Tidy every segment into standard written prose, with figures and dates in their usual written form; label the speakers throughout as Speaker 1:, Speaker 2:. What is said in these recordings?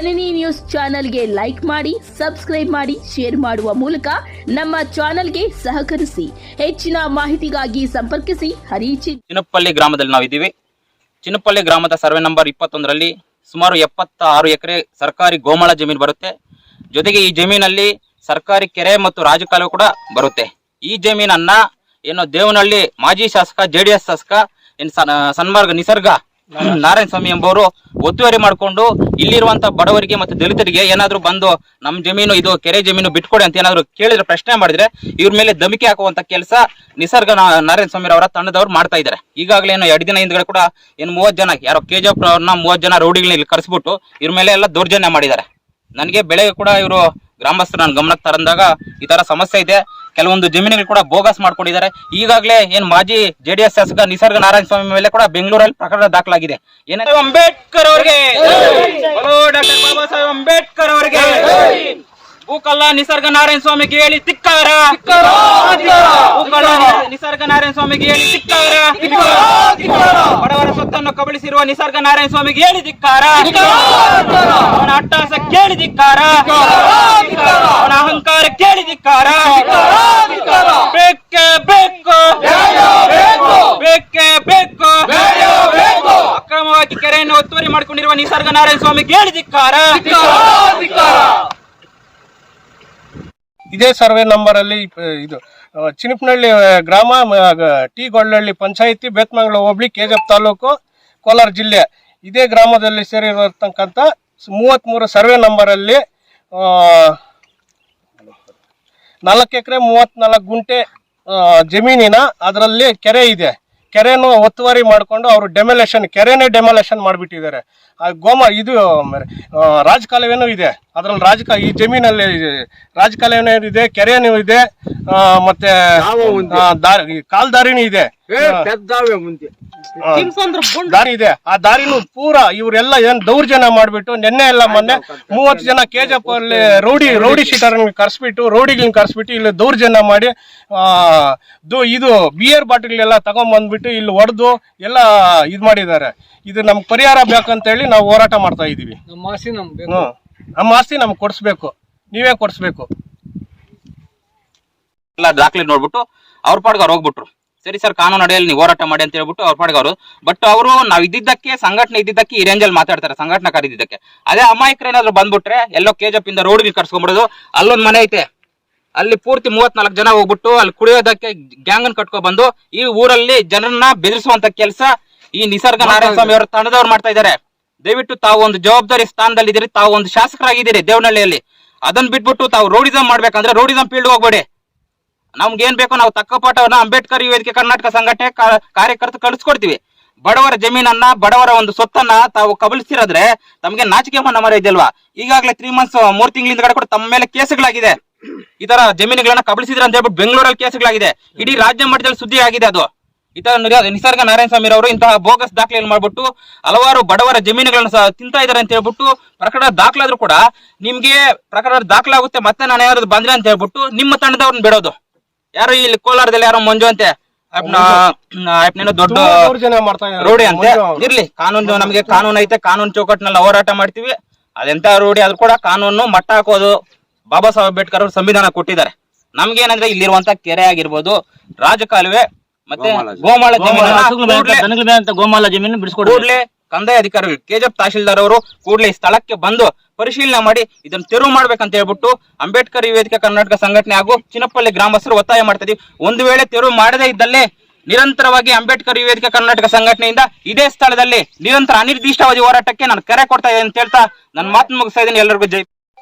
Speaker 1: ಜನನಿ news ಚಾನೆಲ್ಗೆ like ಮಾಡಿ, subscribe ಮಾಡಿ, ಶೇರ್ ಮಾಡುವ ಮೂಲಕ ನಮ್ಮ ಚಾನೆಲ್ಗೆ ಸಹಕರಿಸಿ. ಹೆಚ್ಚಿನ ಮಾಹಿತಿಗಾಗಿ ಸಂಪರ್ಕಿಸಿ ಹರಿಚಿ.
Speaker 2: ಚಿನ್ನಪಲ್ಲಿ ಗ್ರಾಮದಲ್ಲಿ ನಾವಿದ್ದೀವಿ. ಚಿನ್ನಪಲ್ಲಿ ಗ್ರಾಮದ ಸರ್ವೆ ನಂಬರ್ 21ರಲ್ಲಿ ಸುಮಾರು 76 ಎಕರೆ ಸರ್ಕಾರಿ ಗೋಮಾಳ ಜಮೀನು ಬರುತ್ತೆ. ಜೊತೆಗೆ ಈ ಜಮೀನಲ್ಲಿ ಸರ್ಕಾರಿ ಕೆರೆ ಮತ್ತು ರಾಜಕಾಲುವೆ ಕೂಡ ಬರುತ್ತೆ. ಈ ಜಮೀನನ್ನ ಏನು ದೇವನಹಳ್ಳಿ ಮಾಜಿ ಶಾಸಕ JDS ಶಾಸಕ ಸನ್ಮಾರ್ಗ ನಿಸರ್ಗ ನಾರಾಯಣ ಸ್ವಾಮಿ ಎಂಬುವರು ಒತ್ತುವರಿ ಮಾಡಿಕೊಂಡು ಇಲ್ಲಿರುವಂತಹ ಬಡವರಿಗೆ ಮತ್ತು ದಲಿತರಿಗೆ ಏನಾದ್ರು ಬಂದು ನಮ್ಮ ಜಮೀನು ಇದು ಕೆರೆ ಜಮೀನು ಬಿಟ್ಕೊಡಿ ಅಂತ ಏನಾದ್ರು ಕೇಳಿದ್ರೆ, ಪ್ರಶ್ನೆ ಮಾಡಿದ್ರೆ ಇವ್ರ ಮೇಲೆ ಧಮಕಿ ಹಾಕುವಂತ ಕೆಲಸ ನಿಸರ್ಗ ನಾರಾಯಣ ಸ್ವಾಮಿ ಅವರ ತಂಡದವ್ರು ಮಾಡ್ತಾ ಇದ್ದಾರೆ. ಈಗಾಗಲೇ ಏನು 2 ದಿನ ಹಿಂದ್ಗಡೆ ಕೂಡ ಏನು 30 ಜನ ಯಾರೋ KGF ಅವ್ರನ್ನ 30 ಜನ ರೌಡಿಗಳನ್ನ ಇಲ್ಲಿ ಕರೆಸ್ಬಿಟ್ಟು ಇವ್ರ ಮೇಲೆ ಎಲ್ಲ ದೌರ್ಜನ್ಯ ಮಾಡಿದ್ದಾರೆ. ನನಗೆ ಬೆಳಗ್ಗೆ ಕೂಡ ಇವರು ಗ್ರಾಮಸ್ಥರು ನನ್ನ ಗಮನಕ್ಕೆ ತರಂದಾಗ ಈ ತರ ಸಮಸ್ಯೆ ಇದೆ. ಕೆಲವೊಂದು ಜಮೀನುಗಳು ಕೂಡ ಬೋಗಸ್ ಮಾಡ್ಕೊಂಡಿದ್ದಾರೆ. ಈಗಾಗಲೇ ಏನ್ ಮಾಜಿ JDS ಶಾಸಕ ನಿಸರ್ಗ ನಾರಾಯಣ ಸ್ವಾಮಿ ಮೇಲೆ ಕೂಡ ಬೆಂಗಳೂರಲ್ಲಿ ಪ್ರಕರಣ ದಾಖಲಾಗಿದೆ. ಏನಾದ್ರು ಅಂಬೇಡ್ಕರ್ ಅವರಿಗೆ, ಡಾಕ್ಟರ್ ಬಾಬಾ ಸಾಹೇಬ್ ಅಂಬೇಡ್ಕರ್ ಅವರಿಗೆ, ಭೂಕಲ್ಲ ನಿಸರ್ಗ ನಾರಾಯಣ ಸ್ವಾಮಿಗೆ ಹೇಳಿ ತಿಕ್ಕಾರ, ಭೂಕಲ್ಲ ನಿಸರ್ಗ ನಾರಾಯಣ ಸ್ವಾಮಿಗೆ ಹೇಳಿ ತಿಕ್ಕಾರ, ಬಡವರ ಸೊತ್ತನ್ನು ಕಬಳಿಸಿರುವ ನಿಸರ್ಗ ನಾರಾಯಣ ಸ್ವಾಮಿಗೆ ಹೇಳಿ ಧಿಕ್ಕಾರ, ಅವನ ಅಟ್ಟಹಾಸ ಕೇಳಿ ಧಿಕ್ಕಾರ, ಅವನ ಅಹಂಕಾರ ಕೇಳಿ ಧಿಕ್ಕಾರ. ಬೇಕೇ ಬೇಕು, ಬೇಕೇ ಬೇಕು, ಅಕ್ರಮವಾಗಿ ಕೆರೆಯನ್ನು ಒತ್ತುವರಿ ಮಾಡಿಕೊಂಡಿರುವ ನಿಸರ್ಗ ನಾರಾಯಣ ಸ್ವಾಮಿಗೆ ಹೇಳಿ ಧಿಕ್ಕಾರ.
Speaker 3: ಇದೇ ಸರ್ವೆ ನಂಬರ್ ಅಲ್ಲಿ ಇದು ಚಿನ್ನಪನಹಳ್ಳಿ ಗ್ರಾಮ, ಟಿ ಗೊಳ್ಳಹಳ್ಳಿ ಪಂಚಾಯಿತಿ, ಬೇತ್ಮಂಗಲ ಹೋಬಳಿ, KGF ತಾಲೂಕು, ಕೋಲಾರ ಜಿಲ್ಲೆ. ಇದೇ ಗ್ರಾಮದಲ್ಲಿ ಸೇರಿರತಕ್ಕಂಥ 33 ಸರ್ವೆ ನಂಬರ್ ಅಲ್ಲಿ 4 ಎಕರೆ 34 ಗುಂಟೆ ಜಮೀನಿನ ಅದರಲ್ಲಿ ಕೆರೆ ಇದೆ. ಕೆರೆನೂ ಒತ್ತುವರಿ ಮಾಡಿಕೊಂಡು ಅವರು ಕೆರೆನೇ ಡೆಮೊಲೇಷನ್ ಮಾಡಿಬಿಟ್ಟಿದ್ದಾರೆ. ಇದು ರಾಜಕಾಲುವೆನೂ ಇದೆ ಅದರಲ್ಲಿ. ಈ ಜಮೀನಲ್ಲಿ ರಾಜಕಾಲುವೆನೂ ಇದೆ, ಕೆರೆನೂ ಇದೆ, ಮತ್ತೆ ಕಾಲ್ದಾರಿನೂ ಇದೆ, ದಾರಿ ಇದೆ. ಆ ದಾರಿನೂ ಪೂರಾ ಇವರೆಲ್ಲ ಏನ್ ದೌರ್ಜನ್ಯ ಮಾಡ್ಬಿಟ್ಟು ಮೊನ್ನೆ 30 ಜನ KGF ಅಲ್ಲಿ ರೌಡಿ ಶೀಟರ್ ರೌಡಿಗಳನ್ನ ಕರ್ಸ್ಬಿಟ್ಟು ಇಲ್ಲಿ ದೌರ್ಜನ್ಯ ಮಾಡಿ ಇದು ಬಿಯರ್ ಬಾಟಲ್ ತಗೊಂಡ್ಬಂದ್ಬಿಟ್ಟು ಇಲ್ಲಿ ಹೊಡೆದು ಎಲ್ಲ ಇದ್ ಮಾಡಿದ್ದಾರೆ. ಇದು ನಮ್ಗೆ ಪರಿಹಾರ ಬೇಕಂತ ಹೇಳಿ ನಾವು ಹೋರಾಟ ಮಾಡ್ತಾ ಇದೀವಿ. ನಮ್ಮ ಆಸ್ತಿ ನಮ್ಗೆ ಕೊಡಿಸ್ಬೇಕು, ನೀವೇ ಕೊಡಿಸ್ಬೇಕು.
Speaker 2: ಎಲ್ಲ ದಾಖಲೆ ನೋಡ್ಬಿಟ್ಟು ಅವ್ರ ಪಾಡ್ಗೆ ಅವ್ರು ಹೋಗ್ಬಿಟ್ರು. ಸರಿ ಸರ್, ಕಾನೂನು ಅಡಿಯಲ್ಲಿ ನೀವು ಹೋರಾಟ ಮಾಡಿ ಅಂತ ಹೇಳ್ಬಿಟ್ಟು ಅವ್ರ ಪಾಡ್ಗೆ ಅವರು. ಬಟ್ ಅವರು ನಾವು ಇದ್ದಿದ್ದಕ್ಕೆ, ಸಂಘಟನೆ ಇದ್ದಿದ್ದಕ್ಕೆ ಈ ರೇಂಜಲ್ಲಿ ಮಾತಾಡ್ತಾರೆ, ಸಂಘಟನಾಕಾರ ಇದ್ದಿದ್ದಕ್ಕೆ. ಅದೇ ಅಮಾಯಕರು ಏನಾದ್ರು ಬಂದ್ಬಿಟ್ರೆ ಎಲ್ಲೋ KGF ಇಂದ ರೋಡ್ಗೆ ಕರ್ಸ್ಕೊಂಡ್ಬಿಡೋದು. ಅಲ್ಲೊಂದ್ ಮನೆ ಐತೆ, ಅಲ್ಲಿ ಪೂರ್ತಿ 34 ಜನ ಹೋಗ್ಬಿಟ್ಟು ಅಲ್ಲಿ ಕುಡಿಯೋದಕ್ಕೆ ಗ್ಯಾಂಗನ್ ಕಟ್ಕೊಂಡ್ ಬಂದು ಈ ಊರಲ್ಲಿ ಜನರನ್ನ ಬೆದರಿಸುವಂತ ಕೆಲಸ ಈ ನಿಸರ್ಗ ನಾರಾಯಣ ಸ್ವಾಮಿ ಅವರ ತಂಡದವ್ರು ಮಾಡ್ತಾ ಇದ್ದಾರೆ. ದಯವಿಟ್ಟು ತಾವು ಒಂದು ಜವಾಬ್ದಾರಿ ಸ್ಥಾನದಲ್ಲಿ ಇದ್ದೀರಿ, ತಾವು ಒಂದು ಶಾಸಕರಾಗಿದ್ದೀರಿ ದೇವನಹಳ್ಳಿಯಲ್ಲಿ. ಅದನ್ನ ಬಿಟ್ಬಿಟ್ಟು ತಾವು ರೋಡಿಸಂ ಮಾಡ್ಬೇಕಂದ್ರೆ ರೋಡಿಸಂ ಫೀಲ್ಡ್ ಹೋಗ್ಬೇಡಿ. ನಮ್ಗೆ ಏನ್ ಬೇಕು ನಾವು ತಕ್ಕ ಪಾಠವನ್ನ ಅಂಬೇಡ್ಕರ್ ವೇದಿಕೆ ಕರ್ನಾಟಕ ಸಂಘಟನೆ ಕಾರ್ಯಕರ್ತರು ಕಳಿಸ್ಕೊಡ್ತೀವಿ. ಬಡವರ ಜಮೀನನ್ನ, ಬಡವರ ಒಂದು ಸೊತ್ತನ್ನ ತಾವು ಕಬಳಿಸಿರೋದ್ರೆ ತಮ್ಗೆ ನಾಚಿಕೆ ಮರ ಇದೆಯಲ್ವಾ? ಈಗಾಗಲೇ 3 ಮಂತ್ಸ್ 3 ತಿಂಗಳಿಂದ ಕೂಡ ತಮ್ಮ ಮೇಲೆ ಕೇಸುಗಳಾಗಿದೆ. ಈ ತರ ಜಮೀನುಗಳನ್ನ ಕಬಳಿಸಿದ್ರೆ ಅಂತ ಹೇಳ್ಬಿಟ್ಟು ಬೆಂಗಳೂರಲ್ಲಿ ಕೇಸುಗಳಾಗಿದೆ. ಇಡೀ ರಾಜ್ಯ ಮಟ್ಟದಲ್ಲಿ ಸುದ್ದಿ ಆಗಿದೆ ಅದು. ಈ ತರ ನಿಸರ್ಗ ನಾರಾಯಣ ಸ್ವಾಮಿ ಅವರು ಇಂತಹ ಬೋಗಸ್ ದಾಖಲೆಯನ್ನು ಮಾಡ್ಬಿಟ್ಟು ಹಲವಾರು ಬಡವರ ಜಮೀನುಗಳನ್ನ ತಿಂತಾ ಇದಾರೆ ಅಂತ ಹೇಳ್ಬಿಟ್ಟು ಪ್ರಕರಣ ದಾಖಲಾದ್ರೂ ಕೂಡ ನಿಮ್ಗೆ ಪ್ರಕರಣ ದಾಖಲಾಗುತ್ತೆ, ಮತ್ತೆ ನಾನು ಯಾರಾದ್ರು ಬಂದ್ರೆ ಅಂತ ಹೇಳ್ಬಿಟ್ಟು ನಿಮ್ಮ ತಂಡದವ್ರನ್ನ ಬಿಡೋದು. ಯಾರು ಇಲ್ಲಿ ಕೋಲಾರದಲ್ಲಿ ಯಾರೋ ಮಂಜು ಅಂತೆ ದೊಡ್ಡ ರೋಡಿ ಅಂತೆ. ಇರ್ಲಿ, ಕಾನೂನು ನಮಗೆ ಕಾನೂನು ಐತೆ, ಕಾನೂನು ಚೌಕಟ್ಟಿನಲ್ಲಿ ಹೋರಾಟ ಮಾಡ್ತೀವಿ. ಅದೆಂತ ರೋಡಿ ಆದ್ರೂ ಕೂಡ ಕಾನೂನು ಮಟ್ಟ ಹಾಕೋದು ಬಾಬಾ ಸಾಹೇಬ್ ಅಂಬೇಡ್ಕರ್ ಅವರು ಸಂವಿಧಾನ ಕೊಟ್ಟಿದ್ದಾರೆ. ನಮ್ಗೇನಂದ್ರೆ ಇಲ್ಲಿರುವಂತ ಕೆರೆ ಆಗಿರ್ಬೋದು, ರಾಜಕಾಲುವೆ ಮತ್ತೆ ಗೋಮಾಳ ಜಮೀನು ಕೂಡಲೇ ಕಂದಾಯ ಅಧಿಕಾರಿಗಳು, KGF ತಹಶೀಲ್ದಾರ್ ಅವರು ಕೂಡಲೇ ಸ್ಥಳಕ್ಕೆ ಬಂದು ಪರಿಶೀಲನೆ ಮಾಡಿ ಇದನ್ನು ತೆರವು ಮಾಡ್ಬೇಕಂತ ಹೇಳ್ಬಿಟ್ಟು ಅಂಬೇಡ್ಕರ್ ವೇದಿಕೆ ಕರ್ನಾಟಕ ಸಂಘಟನೆ ಹಾಗೂ ಚಿನ್ನಪಲ್ಲಿ ಗ್ರಾಮಸ್ಥರು ಒತ್ತಾಯ ಮಾಡ್ತಾ ಇದೀವಿ. ಒಂದು ವೇಳೆ ತೆರವು ಮಾಡದೇ ಇದ್ದಲ್ಲೇ ನಿರಂತರವಾಗಿ ಅಂಬೇಡ್ಕರ್ ವೇದಿಕೆ ಕರ್ನಾಟಕ ಸಂಘಟನೆಯಿಂದ ಇದೇ ಸ್ಥಳದಲ್ಲಿ ನಿರಂತರ ಅನಿರ್ದಿಷ್ಟಾವಧಿ ಹೋರಾಟಕ್ಕೆ ನಾನು ಕರೆ ಕೊಡ್ತಾ ಇದ್ದೇನೆ ಅಂತ ಹೇಳ್ತಾ ನನ್ನ ಮಾತು ಮುಗಿಸ್ತಾ ಇದ್ದೀನಿ. ಎಲ್ಲರಿಗೂ ಜೈ.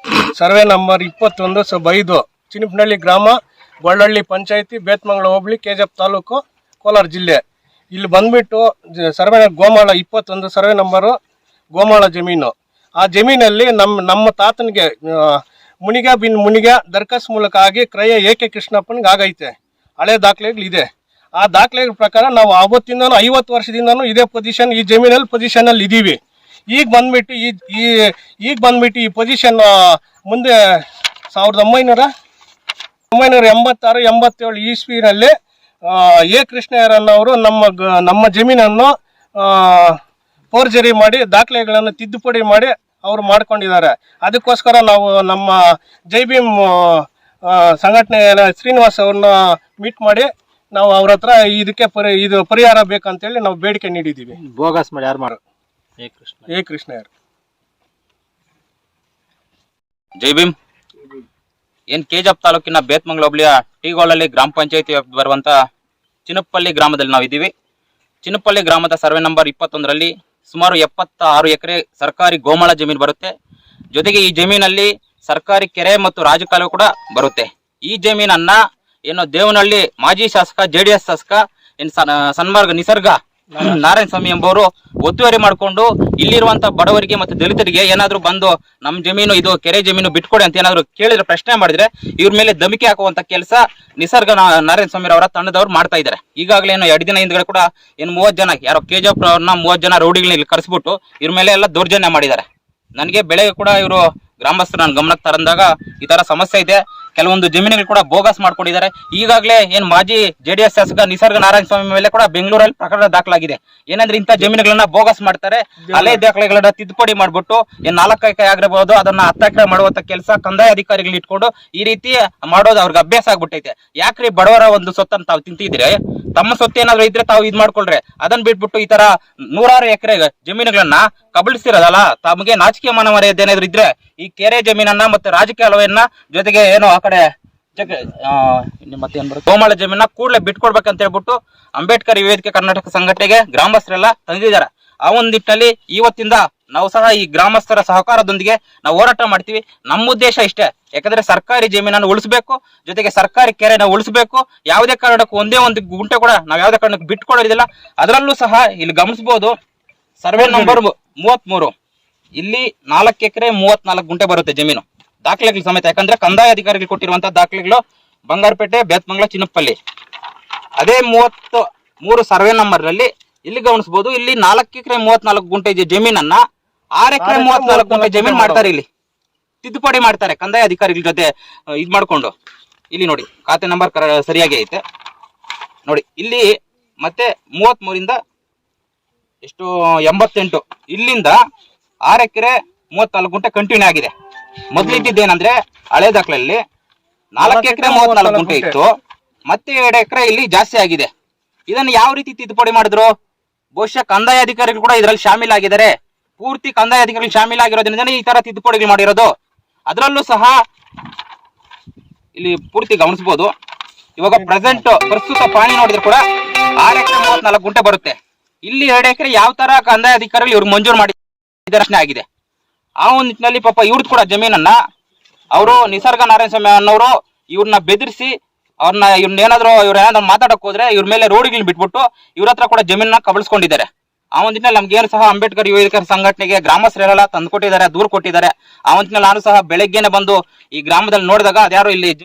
Speaker 3: ಸರ್ವೆ ನಂಬರ್ 21/5 ಚಿನ್ನಪನಹಳ್ಳಿ ಗ್ರಾಮ, ಗೊಳ್ಳಹಳ್ಳಿ ಪಂಚಾಯಿತಿ, ಬೇತ್ಮಂಗಲ ಹೋಬಳಿ, KGF ತಾಲೂಕು, ಕೋಲಾರ ಜಿಲ್ಲೆ. ಇಲ್ಲಿ ಬಂದ್ಬಿಟ್ಟು ಸರ್ವೆ ಗೋಮಾಳ 21 ಸರ್ವೆ ನಂಬರು ಗೋಮಾಳ ಜಮೀನು. ಆ ಜಮೀನಲ್ಲಿ ನಮ್ಮ ತಾತನಿಗೆ ಮುನಿಗ ದರ್ಖಾಸ್ ಮೂಲಕ ಆಗಿ ಕ್ರಯ AK ಕೃಷ್ಣಪ್ಪನಿಗೆ ಆಗೈತೆ. ಹಳೆ ದಾಖಲೆಗಳಿದೆ. ಆ ದಾಖಲೆಗಳ ಪ್ರಕಾರ ನಾವು ಆವತ್ತಿಂದನೂ 50 ವರ್ಷದಿಂದನೂ ಇದೇ ಪೊಸಿಷನ್, ಈ ಜಮೀನಲ್ಲಿ ಪೊಸಿಷನ್ ಅಲ್ಲಿ ಇದೀವಿ. ಈಗ ಬಂದ್ಬಿಟ್ಟು ಈ ಪೊಸಿಷನ್ ಮುಂದೆ 1986-87 ಇಸ್ವಿನಲ್ಲಿ ಕೃಷ್ಣಯ್ಯರನ್ನವರು ನಮ್ಮ ಜಮೀನನ್ನು ಫೋರ್ಜರಿ ಮಾಡಿ ದಾಖಲೆಗಳನ್ನು ತಿದ್ದುಪಡಿ ಮಾಡಿ ಅವರು ಮಾಡ್ಕೊಂಡಿದ್ದಾರೆ. ಅದಕ್ಕೋಸ್ಕರ ನಾವು ನಮ್ಮ ಜೈ ಭೀಮ್ ಸಂಘಟನೆ ಶ್ರೀನಿವಾಸ್ ಅವ್ರನ್ನ ಮೀಟ್ ಮಾಡಿ ನಾವು ಅವ್ರ ಹತ್ರ ಇದಕ್ಕೆ ಇದು ಪರಿಹಾರ ಬೇಕಂತೇಳಿ ನಾವು ಬೇಡಿಕೆ ನೀಡಿದ್ದೀವಿ.
Speaker 4: ಬೋಗಸ್ ಮಾಡಿ ಯಾರು ಮಾಡು
Speaker 3: ಎ ಕೃಷ್ಣ
Speaker 2: ಜೈ ಭೀಮ್. ಏನ್ ಕೆಜಿಎಫ್ ತಾಲೂಕಿನ ಬೇತ್ಮಂಗ್ಲ ಹೋಬಳಿಯ ಟೀಗೋಳಲ್ಲಿ ಗ್ರಾಮ ಪಂಚಾಯತಿ ಬರುವಂತ ಚಿನ್ನಪಲ್ಲಿ ಗ್ರಾಮದಲ್ಲಿ ನಾವು ಇದ್ದೀವಿ. ಚಿನ್ನಪಲ್ಲಿ ಗ್ರಾಮದ ಸರ್ವೆ ನಂಬರ್ 21ರಲ್ಲಿ ಸುಮಾರು 76 ಎಕರೆ ಸರ್ಕಾರಿ ಗೋಮಾಳ ಜಮೀನು ಬರುತ್ತೆ. ಜೊತೆಗೆ ಈ ಜಮೀನಲ್ಲಿ ಸರ್ಕಾರಿ ಕೆರೆ ಮತ್ತು ರಾಜಕಾಲುವೆ ಕೂಡ ಬರುತ್ತೆ. ಈ ಜಮೀನನ್ನ ಏನೋ ದೇವನಹಳ್ಳಿ ಮಾಜಿ ಶಾಸಕ JDS ಶಾಸಕ ಸನ್ಮಾರ್ಗ ನಿಸರ್ಗ ನಾರಾಯಣ ಸ್ವಾಮಿ ಎಂಬುವರು ಒತ್ತುವರಿ ಮಾಡಿಕೊಂಡು ಇಲ್ಲಿರುವಂತ ಬಡವರಿಗೆ ಮತ್ತು ದಲಿತರಿಗೆ ಏನಾದ್ರು ಬಂದು ನಮ್ಮ ಜಮೀನು ಇದು ಕೆರೆ ಜಮೀನು ಬಿಟ್ಕೊಡಿ ಅಂತ ಏನಾದ್ರು ಕೇಳಿದ್ರೆ, ಪ್ರಶ್ನೆ ಮಾಡಿದ್ರೆ ಇವ್ರ ಮೇಲೆ ಧಮಕಿ ಹಾಕುವಂತ ಕೆಲಸ ನಿಸರ್ಗ ನಾರಾಯಣ ಸ್ವಾಮಿ ಅವರ ತಂಡದವ್ರು ಮಾಡ್ತಾ ಇದ್ದಾರೆ. ಈಗಾಗಲೇ ಏನು 2 ದಿನ ಹಿಂದ್ಗಡೆ ಕೂಡ ಏನು 30 ಜನ ಯಾರೋ ಕೆಜಿಎಫ್ ಅವ್ರನ್ನ 30 ಜನ ರೌಡಿಗಳನ್ನ ಇಲ್ಲಿ ಕರೆಸ್ಬಿಟ್ಟು ಇವ್ರ ಮೇಲೆ ಎಲ್ಲ ದೌರ್ಜನ್ಯ ಮಾಡಿದ್ದಾರೆ. ನನಗೆ ಬೆಳಗ್ಗೆ ಕೂಡ ಇವರು ಗ್ರಾಮಸ್ಥರು ನನ್ನ ಗಮನಕ್ಕೆ ತರಂದಾಗ ಈ ತರ ಸಮಸ್ಯೆ ಇದೆ, ಕೆಲವೊಂದು ಜಮೀನುಗಳು ಕೂಡ ಬೋಗಸ್ ಮಾಡ್ಕೊಂಡಿದ್ದಾರೆ. ಈಗಾಗಲೇ ಏನ್ ಮಾಜಿ JDS ಶಾಸಕ ನಿಸರ್ಗ ನಾರಾಯಣ ಸ್ವಾಮಿ ಮೇಲೆ ಕೂಡ ಬೆಂಗಳೂರಲ್ಲಿ ಪ್ರಕರಣ ದಾಖಲಾಗಿದೆ. ಏನಂದ್ರೆ ಇಂಥ ಜಮೀನುಗಳನ್ನ ಬೋಗಸ್ ಮಾಡ್ತಾರೆ, ಹಳೆ ದಾಖಲೆಗಳನ್ನ ತಿದ್ದುಪಡಿ ಮಾಡ್ಬಿಟ್ಟು ಏನ್ 4 ಎಕರೆ ಆಗಿರಬಹುದು ಅದನ್ನ 10 ಎಕರೆ ಮಾಡುವಂತ ಕೆಲಸ ಕಂದಾಯ ಅಧಿಕಾರಿಗಳು ಇಟ್ಕೊಂಡು ಈ ರೀತಿ ಮಾಡೋದು ಅವ್ರಿಗೆ ಅಭ್ಯಾಸ ಆಗ್ಬಿಟ್ಟೈತೆ. ಯಾಕ್ರಿ ಬಡವರ ಒಂದು ಸೊತ್ತನ್ನು ತಾವು ತಿಂತಿದ್ರೆ, ತಮ್ಮ ಸೊತ್ತು ಏನಾದ್ರು ಇದ್ರೆ ತಾವು ಇದ್ ಮಾಡ್ಕೊಳ್ರೆ, ಅದನ್ನ ಬಿಟ್ಬಿಟ್ಟು ಈ ತರ 106 ಎಕರೆ ಜಮೀನುಗಳನ್ನ ಕಬಳಿಸಿರೋದಲ್ಲ. ತಮಗೆ ನಾಚಿಕೆ ಮನಮರ್ಯಾದೆ ಏನಾದ್ರು ಇದ್ರೆ ಈ ಕೆರೆ ಜಮೀನನ್ನ ಮತ್ತೆ ರಾಜಕೀಯವನ್ನ ಜೊತೆಗೆ ಏನೋ ಆ ಕಡೆ ಗೋಮಾಳ ಜಮೀನ ಕೂಡಲೇ ಬಿಟ್ಕೊಡ್ಬೇಕಂತ ಹೇಳ್ಬಿಟ್ಟು ಅಂಬೇಡ್ಕರ್ ವೇದಿಕೆ ಕರ್ನಾಟಕ ಸಂಘಟನೆಗೆ ಗ್ರಾಮಸ್ಥರೆಲ್ಲ ತಂದಿದ್ದಾರೆ. ಆ ಒಂದು ನಿಟ್ಟಿನಲ್ಲಿ ಇವತ್ತಿಂದ ನಾವು ಸಹ ಈ ಗ್ರಾಮಸ್ಥರ ಸಹಕಾರದೊಂದಿಗೆ ನಾವು ಹೋರಾಟ ಮಾಡ್ತೀವಿ. ನಮ್ಮ ಉದ್ದೇಶ ಇಷ್ಟೇ, ಯಾಕಂದ್ರೆ ಸರ್ಕಾರಿ ಜಮೀನನ್ನು ಉಳಿಸಬೇಕು, ಜೊತೆಗೆ ಸರ್ಕಾರಿ ಕೆರೆನ ಉಳಿಸಬೇಕು. ಯಾವುದೇ ಕಾರಣಕ್ಕೂ ಒಂದೇ ಒಂದು ಗುಂಟೆ ಕೂಡ ನಾವು ಯಾವುದೇ ಕಾರಣಕ್ಕೂ ಬಿಟ್ಕೊಡೋದಿಲ್ಲ. ಅದರಲ್ಲೂ ಸಹ ಇಲ್ಲಿ ಗಮನಿಸಬಹುದು, ಸರ್ವೆ ನಂಬರ್ 33 ಇಲ್ಲಿ 4 ಎಕರೆ 34 ಗುಂಟೆ ಬರುತ್ತೆ ಜಮೀನು, ದಾಖಲೆಗಳು ಸಮೇತ. ಯಾಕಂದ್ರೆ ಕಂದಾಯ ಅಧಿಕಾರಿಗಳು ಕೊಟ್ಟಿರುವಂತಹ ದಾಖಲೆಗಳು ಬಂಗಾರಪೇಟೆ, ಬೇತ್ಮಂಗ್ಲ, ಚಿನ್ನಪಲ್ಲಿ. ಅದೇ 33 ಸರ್ವೆ ನಂಬರ್ ನಲ್ಲಿ ಇಲ್ಲಿ ಗಮನಿಸಬಹುದು, ಇಲ್ಲಿ 4 ಎಕರೆ 34 ಗುಂಟೆ ಜಮೀನನ್ನ 6 ಎಕರೆ 34 ಗುಂಟೆ ಜಮೀನ್ ಮಾಡ್ತಾರೆ. ಇಲ್ಲಿ ತಿದ್ದುಪಡಿ ಮಾಡ್ತಾರೆ ಕಂದಾಯ ಅಧಿಕಾರಿಗಳ ಜೊತೆ ಇದ್ ಮಾಡ್ಕೊಂಡು. ಇಲ್ಲಿ ನೋಡಿ ಖಾತೆ ನಂಬರ್ ಸರಿಯಾಗಿ ಐತೆ ನೋಡಿ. ಇಲ್ಲಿ ಮತ್ತೆ 33 ಎಷ್ಟು 88 ಇಲ್ಲಿಂದ 6 ಎಕರೆ 34 ಗುಂಟೆ ಕಂಟಿನ್ಯೂ ಆಗಿದೆ. ಮೊದ್ಲಿದ್ದೇನಂದ್ರೆ ಹಳೆ ದಾಖಲೆಯಲ್ಲಿ 4 ಎಕರೆ 34 ಗುಂಟೆ ಇತ್ತು, ಮತ್ತೆ 2 ಎಕರೆ ಇಲ್ಲಿ ಜಾಸ್ತಿ ಆಗಿದೆ. ಇದನ್ನು ಯಾವ ರೀತಿ ತಿದ್ದುಪಡಿ ಮಾಡಿದ್ರು? ಬಹುಶಃ ಕಂದಾಯ ಅಧಿಕಾರಿಗಳು ಕೂಡ ಇದರಲ್ಲಿ ಶಾಮೀಲಾಗಿದ್ದಾರೆ. ಪೂರ್ತಿ ಕಂದಾಯ ಅಧಿಕಾರಿಗಳು ಶಾಮೀಲಾಗಿರೋದ್ರಿಂದ ಈ ತರ ತಿದ್ದುಪಡಿಗಳು ಮಾಡಿರೋದು. ಅದರಲ್ಲೂ ಸಹ ಇಲ್ಲಿ ಪೂರ್ತಿ ಗಮನಿಸಬಹುದು. ಇವಾಗ ಪ್ರಸ್ತುತ ಪಾಣಿ ನೋಡಿದ್ರೆ ಕೂಡ 6 ಎಕರೆ 34 ಗುಂಟೆ ಬರುತ್ತೆ. ಇಲ್ಲಿ 2 ಎಕರೆ ಯಾವ ತರ ಕಂದಾಯ ಅಧಿಕಾರಿಗಳು ಇವ್ರು ಮಂಜೂರು ಮಾಡಿ ಆಗಿದೆ. ಆ ಒಂದು ನಿಟ್ಟಿನಲ್ಲಿ ಪಾಪ ಇವ್ರದ್ದು ಕೂಡ ಜಮೀನನ್ನ ಅವರು ನಿಸರ್ಗ ನಾರಾಯಣ ಸ್ವಾಮಿ ಅನ್ನೋರು ಇವ್ರನ್ನ ಬೆದರಿಸಿ ಇವ್ರನ್ನೇನಾದ್ರೂ ಮಾತಾಡಕ್ ಹೋದ್ರೆ ಇವ್ರ ಮೇಲೆ ರೋಡ್ಗಳನ್ನ ಬಿಟ್ಬಿಟ್ಟು ಇವ್ರ ಹತ್ರ ಕೂಡ ಜಮೀನನ್ನ ಕಬಳಿಸ್ಕೊಂಡಿದ್ದಾರೆ. ಆ ಒಂದು ನಿಟ್ಟಿನಲ್ಲಿ ನಮ್ಗೇನು ಸಹ ಅಂಬೇಡ್ಕರ್ ಯುವಕರ ಸಂಘಟನೆಗೆ ಗ್ರಾಮಸ್ಥರೆಲ್ಲ ತಂದು ಕೊಟ್ಟಿದ್ದಾರೆ, ದೂರು ಕೊಟ್ಟಿದ್ದಾರೆ. ಆ ಒಂದು ನಿಟ್ಟಿನಲ್ಲಿ ನಾನು ಸಹ ಬೆಳಗ್ಗೆನೆ ಬಂದು ಈ ಗ್ರಾಮದಲ್ಲಿ ನೋಡಿದಾಗ ಅದ್ಯಾರು ಇಲ್ಲಿ